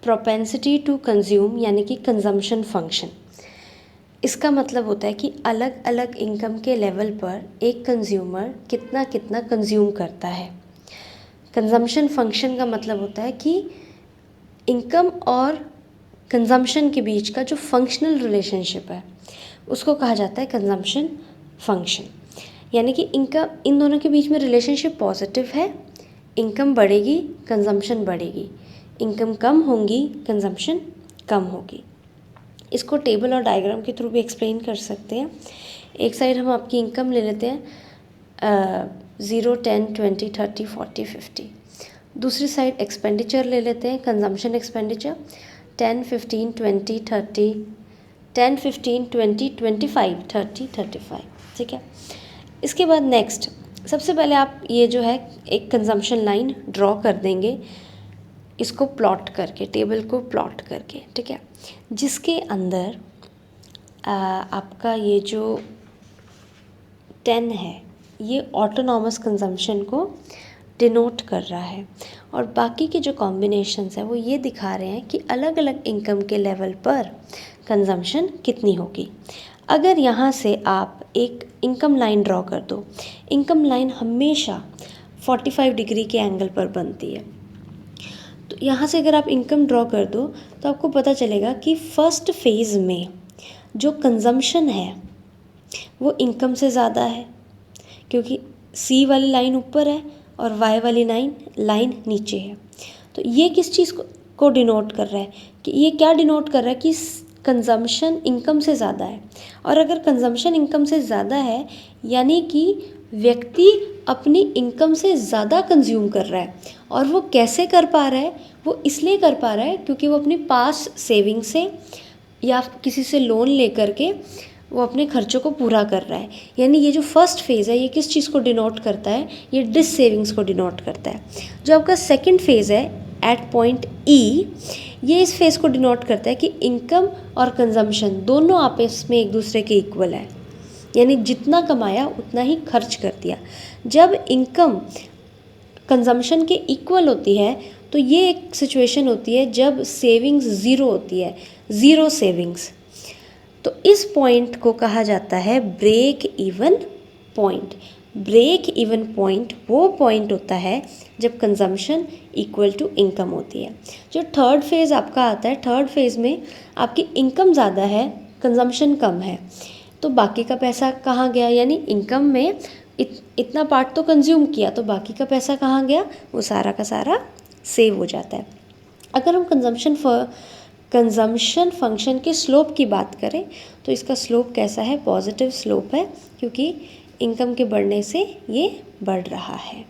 Propensity to consume यानी कि consumption function. इसका मतलब होता है कि अलग अलग इनकम के लेवल पर एक कंज्यूमर कितना कितना कंज्यूम करता है। कंजम्पशन फंक्शन का मतलब होता है कि इनकम और कंजम्पशन के बीच का जो फंक्शनल रिलेशनशिप है उसको कहा जाता है कंजम्पशन फंक्शन। यानी कि इन दोनों के बीच में रिलेशनशिप पॉजिटिव है, इनकम बढ़ेगी कंजम्पशन बढ़ेगी, इनकम कम होंगी कंजम्पशन कम होगी। इसको टेबल और डायग्राम के थ्रू भी एक्सप्लेन कर सकते हैं। एक साइड हम आपकी इनकम ले लेते हैं 0, 10, 20, 30, 40, 50। दूसरी साइड एक्सपेंडिचर ले लेते हैं, कंजम्पशन एक्सपेंडिचर 10, 15, 20, 30, 10, 15, 20, 25, 30, 35। ठीक है। इसके बाद नेक्स्ट सबसे पहले आप ये जो है एक कंजम्पशन लाइन ड्रॉ कर देंगे, इसको प्लॉट करके, टेबल को प्लॉट करके। ठीक है। जिसके अंदर आपका ये जो 10 है ये ऑटोनॉमस कंजम्पशन को डिनोट कर रहा है और बाकी के जो कॉम्बिनेशंस हैं वो ये दिखा रहे हैं कि अलग अलग इनकम के लेवल पर कंजम्पशन कितनी होगी। अगर यहाँ से आप एक इनकम लाइन ड्रॉ कर दो, इनकम लाइन हमेशा 45 डिग्री के एंगल पर बनती है। तो यहाँ से अगर आप इनकम ड्रॉ कर दो तो आपको पता चलेगा कि फर्स्ट फेज़ में जो कंजम्पशन है वो इनकम से ज़्यादा है, क्योंकि सी वाली लाइन ऊपर है और वाई वाली लाइन नीचे है। तो ये किस चीज़ को डिनोट कर रहा है कि ये क्या डिनोट कर रहा है कि कंजम्पशन इनकम से ज़्यादा है। और अगर कंजम्पशन इनकम से ज़्यादा है यानी कि व्यक्ति अपनी इनकम से ज़्यादा कंज्यूम कर रहा है। और वो कैसे कर पा रहा है? वो इसलिए कर पा रहा है क्योंकि वो अपनी पास्ट सेविंग से या किसी से लोन लेकर के वो अपने खर्चों को पूरा कर रहा है। यानी ये जो फर्स्ट फेज़ है ये किस चीज़ को डिनोट करता है? ये डिस सेविंग्स को डिनोट करता है। जो आपका सेकंड फेज़ है एट पॉइंट ई, ये इस फेज़ को डिनोट करता है कि इनकम और कंजम्पशन दोनों आपस में एक दूसरे के इक्वल है, यानी जितना कमाया उतना ही खर्च कर दिया। जब इनकम कंजम्पशन के इक्वल होती है तो ये एक सिचुएशन होती है जब सेविंग्स ज़ीरो होती है, ज़ीरो सेविंग्स। तो इस पॉइंट को कहा जाता है break even point. Break even point वो पॉइंट होता है जब कंजम्पशन इक्वल टू इनकम होती है। जो थर्ड फेज़ आपका आता है, थर्ड फेज़ में आपकी इनकम ज़्यादा है, कंजम्पशन कम है, तो बाकी का पैसा कहाँ गया? यानी इनकम में इतना पार्ट तो कंज्यूम किया, तो बाकी का पैसा कहाँ गया? वो सारा का सारा सेव हो जाता है। अगर हम कंजम्पशन फंक्शन के स्लोप की बात करें तो इसका स्लोप कैसा है? पॉजिटिव स्लोप है, क्योंकि इनकम के बढ़ने से ये बढ़ रहा है।